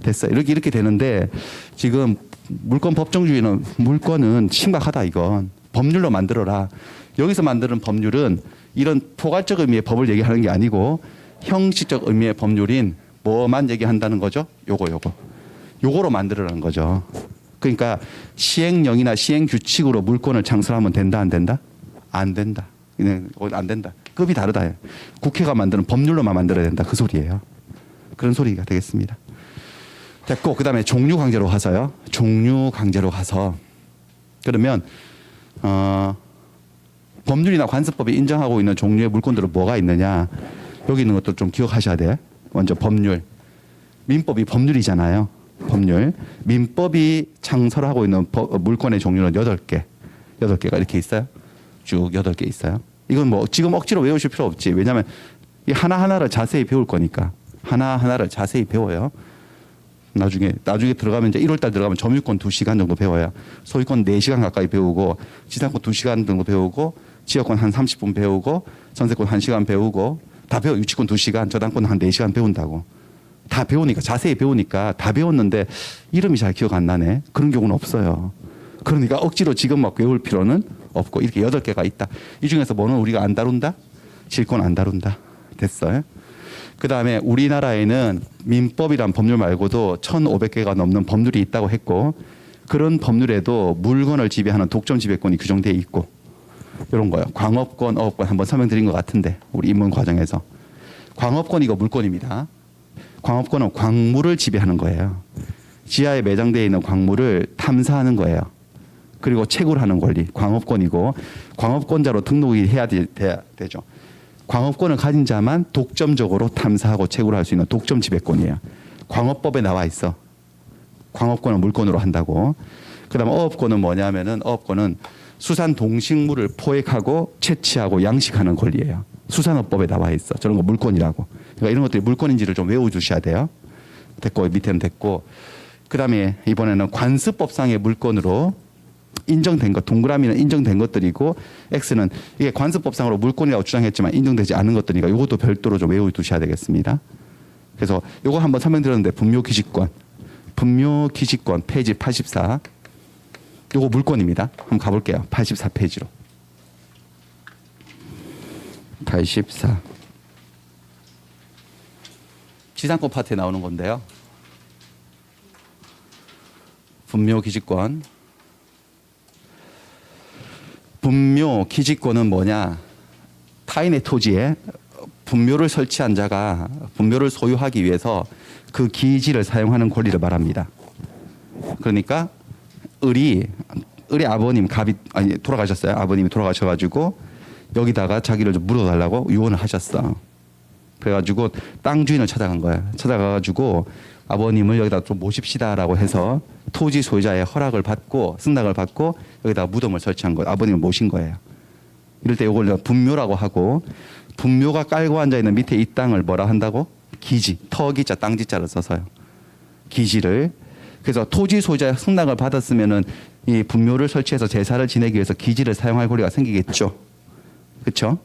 됐어. 이렇게 되는데 지금 물권 법정주의는 물권은 심각하다 이건. 법률로 만들어라. 여기서 만드는 법률은 이런 포괄적 의미의 법을 얘기하는 게 아니고 형식적 의미의 법률인 뭐만 얘기한다는 거죠? 요거로 만들어라는 거죠. 그러니까 시행령이나 시행규칙으로 물권을 창설하면 된다 안 된다? 안 된다. 안 된다. 급이 다르다. 국회가 만드는 법률로만 만들어야 된다. 그 소리예요. 그런 소리가 되겠습니다. 됐고 그다음에 종류 강제로 가서요. 종류 강제로 가서 그러면 법률이나 관습법이 인정하고 있는 종류의 물권들은 뭐가 있느냐. 여기 있는 것도 좀 기억하셔야 돼. 먼저 법률. 민법이 법률이잖아요. 법률. 민법이 창설하고 있는 물권의 종류는 8개. 8개가 이렇게 있어요. 쭉 8개 있어요. 이건 뭐 지금 억지로 외우실 필요 없지. 왜냐하면 이 하나하나를 자세히 배울 거니까. 하나하나를 자세히 배워요. 나중에 들어가면 이제 1월달 들어가면 점유권 2시간 정도 배워요. 소유권 4시간 가까이 배우고 지상권 2시간 정도 배우고 지역권 한 30분 배우고 전세권 1시간 배우고 다 배워. 유치권 2시간 저당권 한 4시간 배운다고. 다 배우니까 자세히 배우니까 다 배웠는데 이름이 잘 기억 안 나네. 그런 경우는 없어요. 그러니까 억지로 지금 막 외울 필요는 없고 이렇게 8개가 있다. 이 중에서 뭐는 우리가 안 다룬다? 질권 안 다룬다. 됐어요. 그다음에 우리나라에는 민법이란 법률 말고도 1,500개가 넘는 법률이 있다고 했고 그런 법률에도 물건을 지배하는 독점 지배권이 규정되어 있고 이런 거요. 광업권, 어업권 한번 설명드린 것 같은데 우리 입문 과정에서 광업권 이거 물권입니다. 광업권은 광물을 지배하는 거예요. 지하에 매장되어 있는 광물을 탐사하는 거예요. 그리고 채굴하는 권리, 광업권이고 광업권자로 등록이 돼야 되죠. 광업권을 가진 자만 독점적으로 탐사하고 채굴할 수 있는 독점 지배권이에요. 광업법에 나와 있어. 광업권을 물권으로 한다고. 그다음 어업권은 뭐냐면은 어업권은 수산 동식물을 포획하고 채취하고 양식하는 권리예요. 수산업법에 나와 있어. 저런 거 물권이라고. 그러니까 이런 것들이 물권인지를 좀 외워주셔야 돼요. 됐고 밑에는 됐고. 그다음에 이번에는 관습법상의 물권으로 인정된 것, 동그라미는 인정된 것들이고 X는 이게 관습법상으로 물권이라고 주장했지만 인정되지 않은 것들이니까 이것도 별도로 좀 외워두셔야 되겠습니다. 그래서 이거 한번 설명드렸는데 분묘기지권 페이지 84 요거 물권입니다. 한번 가볼게요. 84페이지로 84 지상권 파트에 나오는 건데요. 분묘기지권 분묘기지권은 뭐냐? 타인의 토지에 분묘를 설치한 자가 분묘를 소유하기 위해서 그 기지를 사용하는 권리를 말합니다. 그러니까 을이 아버님 돌아가셨어요. 아버님이 돌아가셔가지고 여기다가 자기를 좀 물어달라고 유언을 하셨어. 그래가지고 땅 주인을 찾아간 거야. 찾아가가지고 아버님을 여기다 좀 모십시다라고 해서 토지 소유자의 허락을 받고 승낙을 받고 여기다가 무덤을 설치한 거예요. 아버님을 모신 거예요. 이럴 때 이걸 분묘라고 하고 분묘가 깔고 앉아 있는 밑에 이 땅을 뭐라 한다고? 기지, 터기자, 땅지자를 써서요. 기지를 그래서 토지 소유자의 승낙을 받았으면은 이 분묘를 설치해서 제사를 지내기 위해서 기지를 사용할 권리가 생기겠죠. 그렇죠?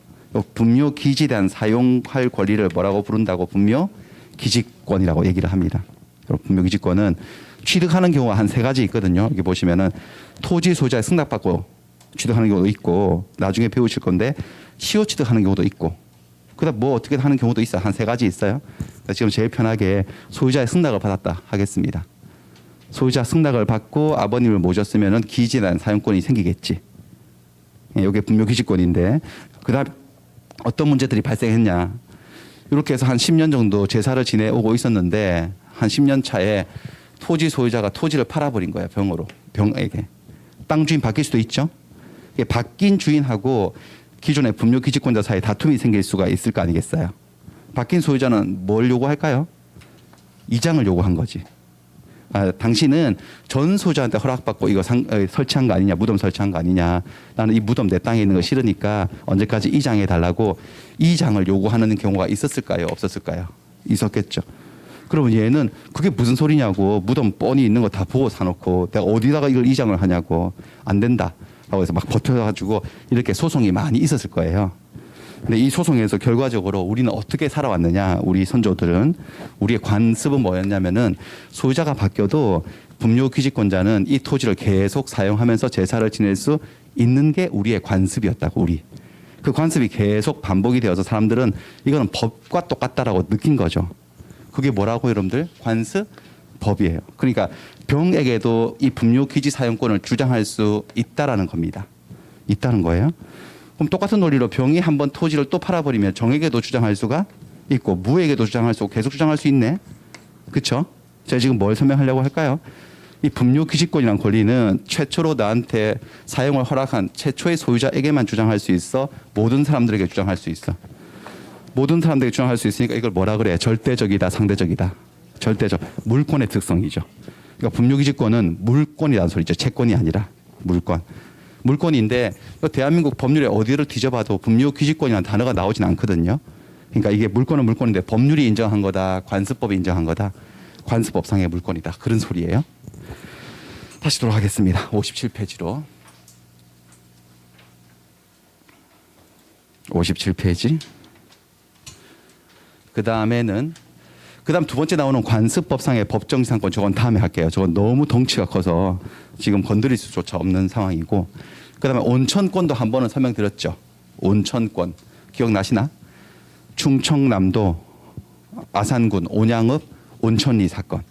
분묘 기지에 대한 사용할 권리를 뭐라고 부른다고? 분묘 기지권이라고 얘기를 합니다. 분묘 기지권은 취득하는 경우가 한 3가지 있거든요. 여기 보시면은 토지 소유자의 승낙받고 취득하는 경우도 있고 나중에 배우실 건데 시효 취득하는 경우도 있고 그다음 뭐 어떻게 하는 경우도 있어요. 한 3가지 있어요. 지금 제일 편하게 소유자의 승낙을 받았다 하겠습니다. 소유자 승낙을 받고 아버님을 모셨으면은 기지에 대한 사용권이 생기겠지. 이게 분묘 기지권인데 그다음 어떤 문제들이 발생했냐. 이렇게 해서 한 10년 정도 제사를 지내오고 있었는데 한 10년 차에 토지 소유자가 토지를 팔아버린 거예요. 병에게. 땅 주인 바뀔 수도 있죠. 바뀐 주인하고 기존의 분묘 기지권자 사이에 다툼이 생길 수가 있을 거 아니겠어요. 바뀐 소유자는 뭘 요구할까요? 이장을 요구한 거지. 당신은 전 소유자한테 허락받고 이거 설치한 거 아니냐, 무덤 설치한 거 아니냐. 나는 이 무덤 내 땅에 있는 거 싫으니까 언제까지 이장해 달라고 이장을 요구하는 경우가 있었을까요? 없었을까요? 있었겠죠. 그러면 얘는 그게 무슨 소리냐고 무덤 뻔히 있는 거 다 보고 사놓고 내가 어디다가 이걸 이장을 하냐고 안 된다라고 해서 막 버텨가지고 이렇게 소송이 많이 있었을 거예요. 근데 이 소송에서 결과적으로 우리는 어떻게 살아왔느냐, 우리 선조들은 우리의 관습은 뭐였냐면은 소유자가 바뀌어도 분묘 기지권자는 이 토지를 계속 사용하면서 제사를 지낼 수 있는 게 우리의 관습이었다고. 우리 그 관습이 계속 반복이 되어서 사람들은 이거는 법과 똑같다라고 느낀 거죠. 그게 뭐라고 여러분들? 관습 법이에요. 그러니까 병에게도 이 분묘 기지 사용권을 주장할 수 있다라는 겁니다. 있다는 거예요. 그럼 똑같은 논리로 병이 한번 토지를 또 팔아버리면 정에게도 주장할 수가 있고 무에게도 주장할 수 있고 계속 주장할 수 있네. 그렇죠? 제가 지금 뭘 설명하려고 할까요? 이 분묘 기지권이라는 권리는 최초로 나한테 사용을 허락한 최초의 소유자에게만 주장할 수 있어. 모든 사람들에게 주장할 수 있어. 모든 사람들에게 주장할 수 있으니까 이걸 뭐라 그래? 절대적이다, 상대적이다. 절대적. 물권의 특성이죠. 그러니까 분묘 기지권은 물권이라는 소리죠. 채권이 아니라 물권. 물권인데 대한민국 법률에 어디를 뒤져봐도 분묘 기지권이라는 단어가 나오진 않거든요. 그러니까 이게 물권은 물권인데 법률이 인정한 거다, 관습법이 인정한 거다, 관습법상의 물권이다, 그런 소리예요. 다시 돌아가겠습니다. 57페이지로 57페이지. 그 다음 두 번째 나오는 관습법상의 법정지상권, 저건 다음에 할게요. 저건 너무 덩치가 커서 지금 건드릴 수조차 없는 상황이고, 그 다음에 온천권도 한 번은 설명드렸죠. 온천권 기억나시나? 충청남도 아산군 온양읍 온천리 사건.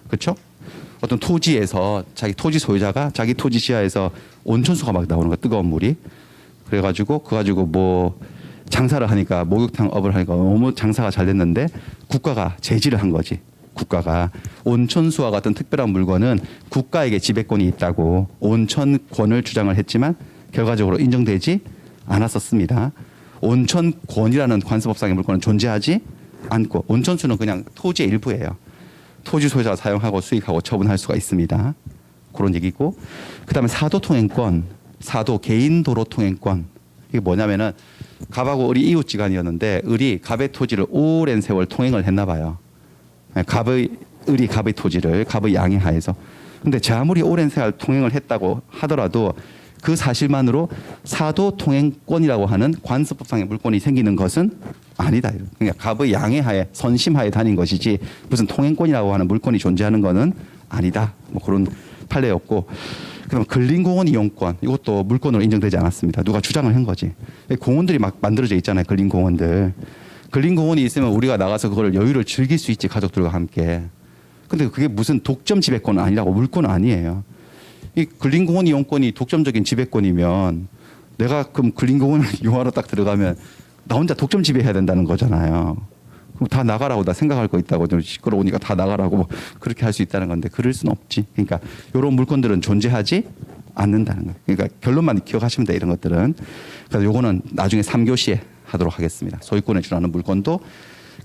그렇죠? 어떤 토지에서 자기 토지 소유자가 자기 토지 지하에서 온천수가 막 나오는 거, 뜨거운 물이. 그래가지고 뭐 장사를 하니까 목욕탕 업을 하니까 너무 장사가 잘 됐는데 국가가 제지를 한 거지. 국가가 온천수와 같은 특별한 물건은 국가에게 지배권이 있다고 온천권을 주장을 했지만 결과적으로 인정되지 않았었습니다. 온천권이라는 관습법상의 물건은 존재하지 않고 온천수는 그냥 토지의 일부예요. 토지 소유자가 사용하고 수익하고 처분할 수가 있습니다. 그런 얘기고 그다음에 사도 통행권, 사도 개인 도로 통행권 이게 뭐냐면은 갑하고 을이 이웃지간이었는데 을이 갑의 토지를 오랜 세월 통행을 했나 봐요. 을이 갑의 토지를 갑의 양해하에서. 근데 제 아무리 오랜 세월 통행을 했다고 하더라도 그 사실만으로 사도 통행권이라고 하는 관습법상의 물권이 생기는 것은 아니다. 그러니까 갑의 양해하에 선심하에 다닌 것이지 무슨 통행권이라고 하는 물권이 존재하는 것은 아니다. 뭐 그런 판례였고. 그다음 근린공원 이용권 이것도 물권으로 인정되지 않았습니다. 누가 주장을 한 거지. 공원들이 막 만들어져 있잖아요. 근린공원들. 근린공원이 있으면 우리가 나가서 그걸 여유를 즐길 수 있지 가족들과 함께. 근데 그게 무슨 독점 지배권은 아니라고 물권은 아니에요. 이 근린공원 이용권이 독점적인 지배권이면 내가 그럼 근린공원을 이용하러 딱 들어가면 나 혼자 독점 지배해야 된다는 거잖아요. 그럼 다 나가라고 나 생각할 거 있다고 좀 시끄러우니까 다 나가라고 뭐 그렇게 할 수 있다는 건데 그럴 수는 없지. 그러니까 이런 물건들은 존재하지 않는다는 거예요. 그러니까 결론만 기억하시면 돼 이런 것들은. 그래서 요거는 나중에 3교시에 하도록 하겠습니다. 소유권에 준하는 물건도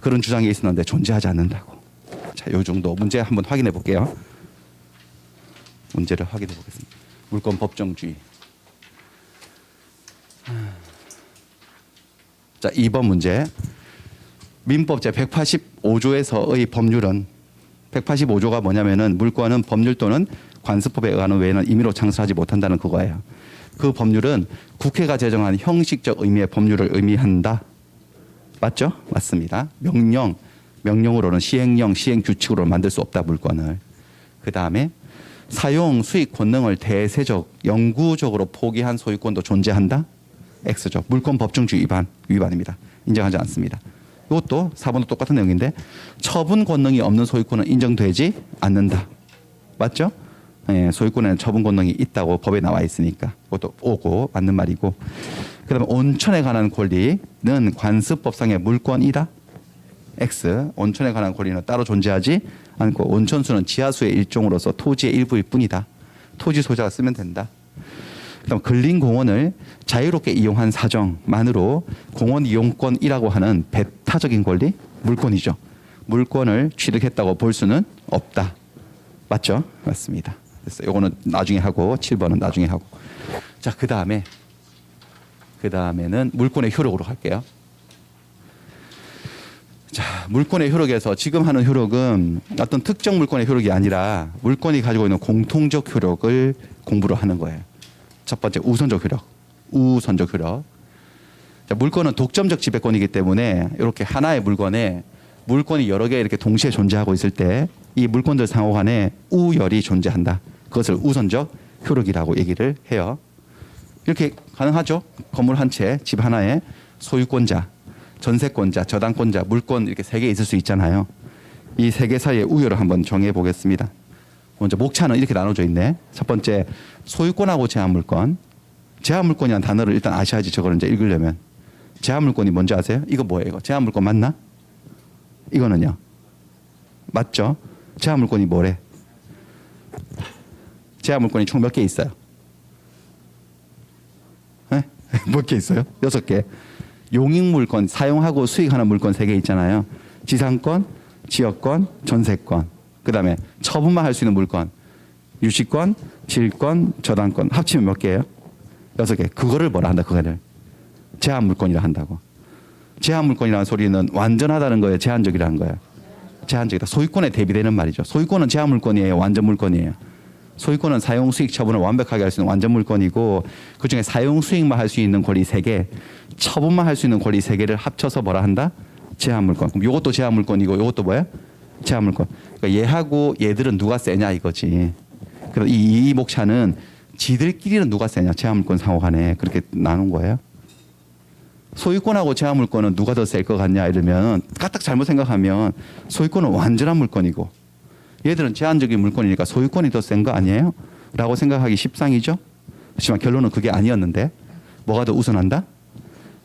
그런 주장이 있었는데 존재하지 않는다고. 자, 요 정도 문제 한번 확인해 볼게요. 문제를 확인해 보겠습니다. 물권 법정주의. 자, 2번 문제. 민법 제 185조에서의 법률은 185조가 뭐냐면은 물권은 법률 또는 관습법에 의하는 외에는 임의로 창설하지 못한다는 그거예요. 그 법률은 국회가 제정한 형식적 의미의 법률을 의미한다. 맞죠? 맞습니다. 명령으로는 시행령, 시행규칙으로 만들 수 없다 물권을. 그 다음에 사용, 수익, 권능을 대세적, 영구적으로 포기한 소유권도 존재한다. X죠. 물권 법정주의 위반입니다. 인정하지 않습니다. 이것도 4번도 똑같은 내용인데 처분 권능이 없는 소유권은 인정되지 않는다. 맞죠? 예, 소유권에는 처분 권능이 있다고 법에 나와 있으니까 그것도 오고 맞는 말이고. 그다음에 온천에 관한 권리는 관습법상의 물권이다. X. 온천에 관한 권리는 따로 존재하지 않고 온천수는 지하수의 일종으로서 토지의 일부일 뿐이다. 토지 소유자가 쓰면 된다. 그다음 근린공원을 자유롭게 이용한 사정만으로 공원 이용권이라고 하는 배타적인 권리, 물권이죠. 물권을 취득했다고 볼 수는 없다. 맞죠? 맞습니다. 그래서 요거는 나중에 하고 7번은 나중에 하고. 자, 그다음에는 물권의 효력으로 갈게요. 자, 물권의 효력에서 지금 하는 효력은 어떤 특정 물권의 효력이 아니라 물권이 가지고 있는 공통적 효력을 공부를 하는 거예요. 첫 번째 우선적 효력. 자, 물권은 독점적 지배권이기 때문에 이렇게 하나의 물건에 물권이 여러 개 이렇게 동시에 존재하고 있을 때 이 물권들 상호 간에 우열이 존재한다. 그것을 우선적 효력이라고 얘기를 해요. 이렇게 가능하죠? 건물 한 채, 집 하나에 소유권자, 전세권자, 저당권자, 물권 이렇게 세 개 있을 수 있잖아요. 이 세 개 사이의 우열을 한번 정해 보겠습니다. 먼저 목차는 이렇게 나눠져 있네. 첫 번째 소유권하고 제한물권. 제한물권이라는 단어를 일단 아셔야지 저걸 이제 읽으려면. 제한물권이 뭔지 아세요? 이거 뭐예요? 이거 제한물권 맞나? 이거는요. 맞죠? 제한물권이 뭐래? 제한물권이 총 몇 개 있어요? 네? 몇 개 있어요? 6개. 용익물권, 사용하고 수익하는 물권 3개 있잖아요. 지상권, 지역권, 전세권. 그 다음에 처분만 할 수 있는 물권. 유치권, 질권, 저당권. 합치면 몇 개예요? 6개. 그거를 뭐라 한다, 그거를. 제한물권이라 한다고. 제한물권이라는 소리는 완전하다는 거예요? 제한적이라는 거예요? 제한적이다. 소유권에 대비되는 말이죠. 소유권은 제한물권이에요? 완전물권이에요? 소유권은 사용, 수익, 처분을 완벽하게 할 수 있는 완전물권이고 그중에 사용, 수익만 할 수 있는 권리 3개, 처분만 할 수 있는 권리 3개를 합쳐서 뭐라 한다? 제한물권. 그럼 이것도 제한물권이고 이것도 뭐야? 제한물권. 그러니까 얘하고 얘들은 누가 세냐 이거지. 그래서 이 목차는 지들끼리는 누가 세냐 제한물권 상호 간에 그렇게 나눈 거예요. 소유권하고 제한물권은 누가 더 셀 것 같냐 이러면 까딱 잘못 생각하면 소유권은 완전한 물권이고 얘들은 제한적인 물권이니까 소유권이 더 센 거 아니에요? 라고 생각하기 십상이죠. 하지만 결론은 그게 아니었는데 뭐가 더 우선한다?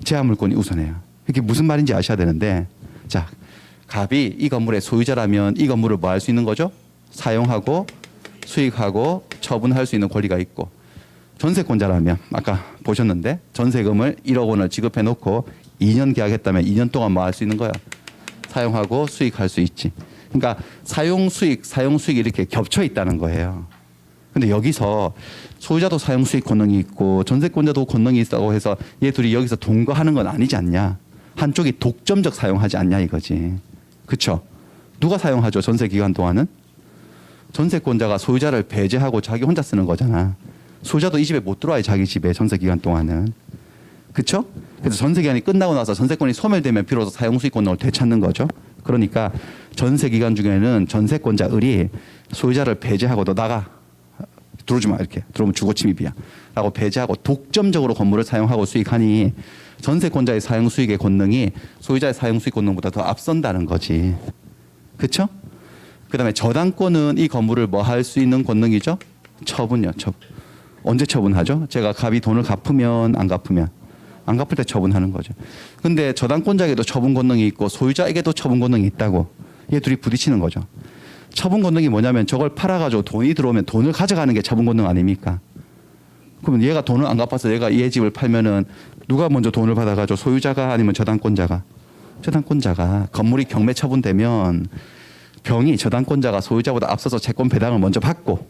제한 물권이 우선해요. 이게 무슨 말인지 아셔야 되는데, 자, 갑이 이 건물의 소유자라면 이 건물을 뭐 할 수 있는 거죠? 사용하고 수익하고 처분할 수 있는 권리가 있고, 전세권자라면 아까 보셨는데 전세금을 1억 원을 지급해 놓고 2년 계약했다면 2년 동안 뭐 할 수 있는 거야? 사용하고 수익할 수 있지. 그러니까 사용 수익이 이렇게 겹쳐 있다는 거예요. 근데 여기서 소유자도 사용 수익 권능이 있고 전세권자도 권능이 있다고 해서 얘 둘이 여기서 동거하는 건 아니지 않냐? 한쪽이 독점적 사용하지 않냐 이거지. 그렇죠? 누가 사용하죠? 전세 기간 동안은? 전세권자가 소유자를 배제하고 자기 혼자 쓰는 거잖아. 소유자도 이 집에 못 들어와요. 자기 집에 전세 기간 동안은. 그렇죠? 그래서 전세 기간이 끝나고 나서 전세권이 소멸되면 비로소 사용 수익 권능을 되찾는 거죠. 그러니까 전세 기간 중에는 전세권자 을이 소유자를 배제하고 너 나가. 들어오지 마 이렇게. 들어오면 주거 침입이야. 라고 배제하고 독점적으로 건물을 사용하고 수익하니 전세권자의 사용 수익의 권능이 소유자의 사용 수익 권능보다 더 앞선다는 거지. 그렇죠? 그다음에 저당권은 이 건물을 뭐 할 수 있는 권능이죠? 처분요. 언제 처분하죠? 제가 갑이 돈을 갚으면 안 갚으면 안 갚을 때 처분하는 거죠. 근데 저당권자에게도 처분 권능이 있고 소유자에게도 처분 권능이 있다고. 얘 둘이 부딪히는 거죠. 처분 권능이 뭐냐면 저걸 팔아가지고 돈이 들어오면 돈을 가져가는 게 처분 권능 아닙니까? 그러면 얘가 돈을 안 갚아서 얘가 얘 집을 팔면은 누가 먼저 돈을 받아가지고 소유자가 아니면 저당권자가? 저당권자가. 건물이 경매 처분되면 병이 저당권자가 소유자보다 앞서서 채권 배당을 먼저 받고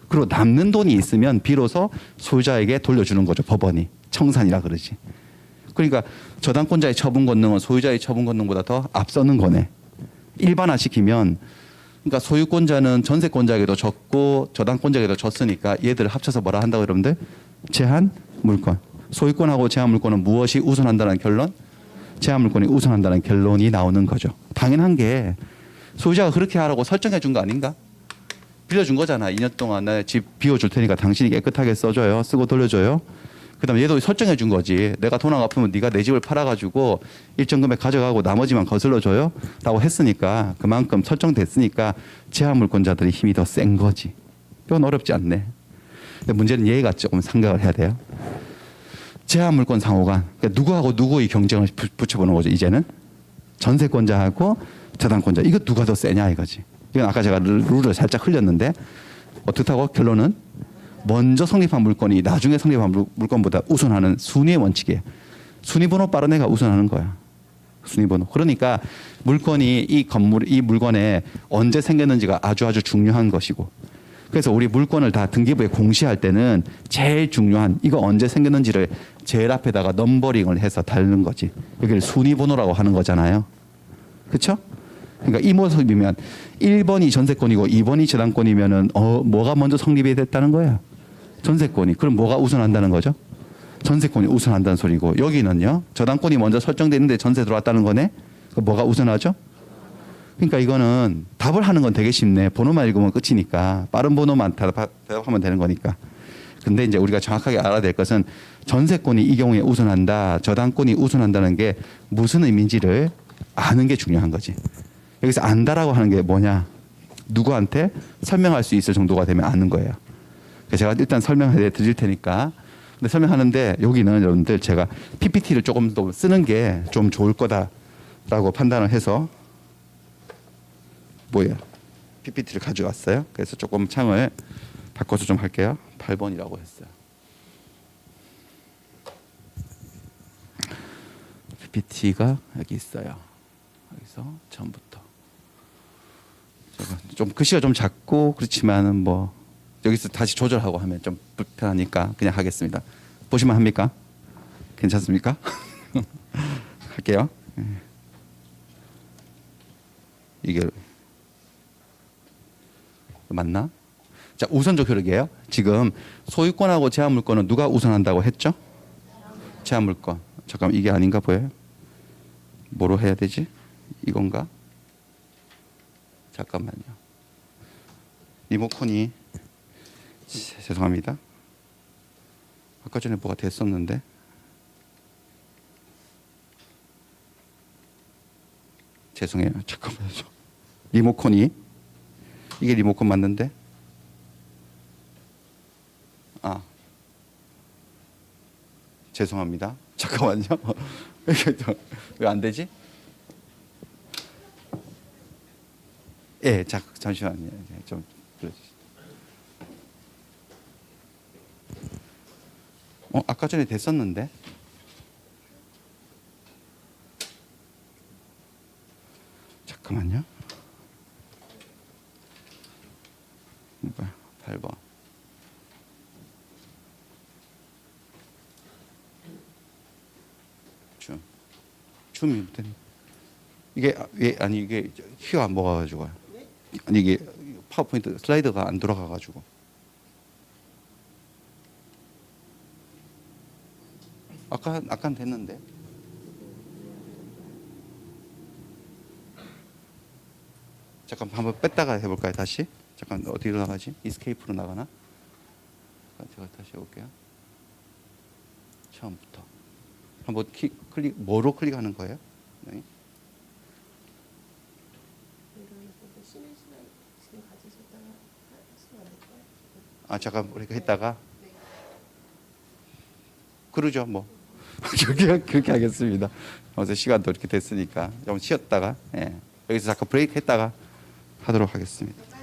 그리고 남는 돈이 있으면 비로소 소유자에게 돌려주는 거죠. 법원이. 청산이라 그러지. 그러니까 저당권자의 처분 권능은 소유자의 처분 권능보다 더 앞서는 거네. 일반화시키면 그러니까 소유권자는 전세권자에게도 졌고 저당권자에게도 졌으니까 얘들을 합쳐서 뭐라 한다고 여러분들? 제한 물권. 소유권하고 제한 물권은 무엇이 우선한다는 결론? 제한 물권이 우선한다는 결론이 나오는 거죠. 당연한 게 소유자가 그렇게 하라고 설정해 준 거 아닌가? 빌려준 거잖아. 2년 동안 내 집 비워줄 테니까 당신이 깨끗하게 써줘요. 쓰고 돌려줘요. 그다음에 얘도 설정해 준 거지. 내가 돈 안 갚으면 네가 내 집을 팔아가지고 일정 금액 가져가고 나머지만 거슬러 줘요. 라고 했으니까 그만큼 설정됐으니까 제한물권자들이 힘이 더 센 거지. 이건 어렵지 않네. 근데 문제는 얘가 조금 생각을 해야 돼요. 제한물권 상호간. 그러니까 누구하고 누구의 경쟁을 붙여보는 거죠. 이제는. 전세권자하고 저당권자. 이거 누가 더 세냐 이거지. 이건 아까 제가 룰을 살짝 흘렸는데 어떻다고? 결론은 먼저 성립한 물건이 나중에 성립한 물건보다 우선하는 순위의 원칙이에요. 순위번호 빠른 애가 우선하는 거야. 순위번호. 그러니까 물건이 이 물건에 언제 생겼는지가 아주 중요한 것이고 그래서 우리 물건을 다 등기부에 공시할 때는 제일 중요한 이거 언제 생겼는지를 제일 앞에다가 넘버링을 해서 달는 거지. 여기를 순위번호라고 하는 거잖아요. 그렇죠? 그러니까 이 모습이면 1번이 전세권이고 2번이 저당권이면은 뭐가 먼저 성립이 됐다는 거야? 전세권이. 그럼 뭐가 우선한다는 거죠? 전세권이 우선한다는 소리고 여기는요. 저당권이 먼저 설정됐는데 전세 들어왔다는 거네. 그럼 뭐가 우선하죠? 그러니까 이거는 답을 하는 건 되게 쉽네. 번호만 읽으면 끝이니까. 빠른 번호만 대답하면 되는 거니까. 근데 이제 우리가 정확하게 알아야 될 것은 전세권이 이 경우에 우선한다. 저당권이 우선한다는 게 무슨 의미인지를 아는 게 중요한 거지. 여기서 안다라고 하는 게 뭐냐? 누구한테 설명할 수 있을 정도가 되면 아는 거예요. 그래서 제가 일단 설명해 드릴 테니까. 근데 설명하는데 여기는 여러분들 제가 PPT를 조금 더 쓰는 게 좀 좋을 거다라고 판단을 해서 PPT를 가져왔어요. 그래서 조금 창을 바꿔서 좀 할게요. 8번이라고 했어요. PPT가 여기 있어요. 여기서 처음부터. 좀 글씨가 좀 작고 그렇지만은 뭐 여기서 다시 조절하고 하면 좀 불편하니까 그냥 하겠습니다. 보시면 합니까? 괜찮습니까? 할게요. 이게 맞나? 자, 우선적 효력이에요. 지금 소유권하고 제한물권은 누가 우선한다고 했죠? 제한물권. 잠깐 이게 아닌가 보여요? 뭐로 해야 되지? 이건가? 잠깐만요. 리모컨이 죄송합니다. 아까 전에 뭐가 됐었는데 죄송해요. 잠깐만요. 리모컨이 이게 리모컨 맞는데 죄송합니다. 잠깐만요. 이게 왜 안 되지? 예, 잠시만요. 좀 불러주시죠. 아까 전에 됐었는데. 잠깐만요. 8번. 줌이 된. 이게 아니 이게 키가 안 먹어가지고요. 아니 이게 파워포인트 슬라이드가 안 돌아가가지고. 아까 됐는데. 잠깐 한번 뺐다가 해볼까요 다시? 잠깐 어디로 나가지? 이스케이프로 나가나? 제가 다시 해볼게요. 처음부터 한번 클릭 뭐로 클릭하는 거예요? 네. 잠깐 우리가 했다가 그러죠 뭐 그렇게 하겠습니다. 어제 시간도 이렇게 됐으니까 좀 쉬었다가 여기서 잠깐 브레이크 했다가 하도록 하겠습니다.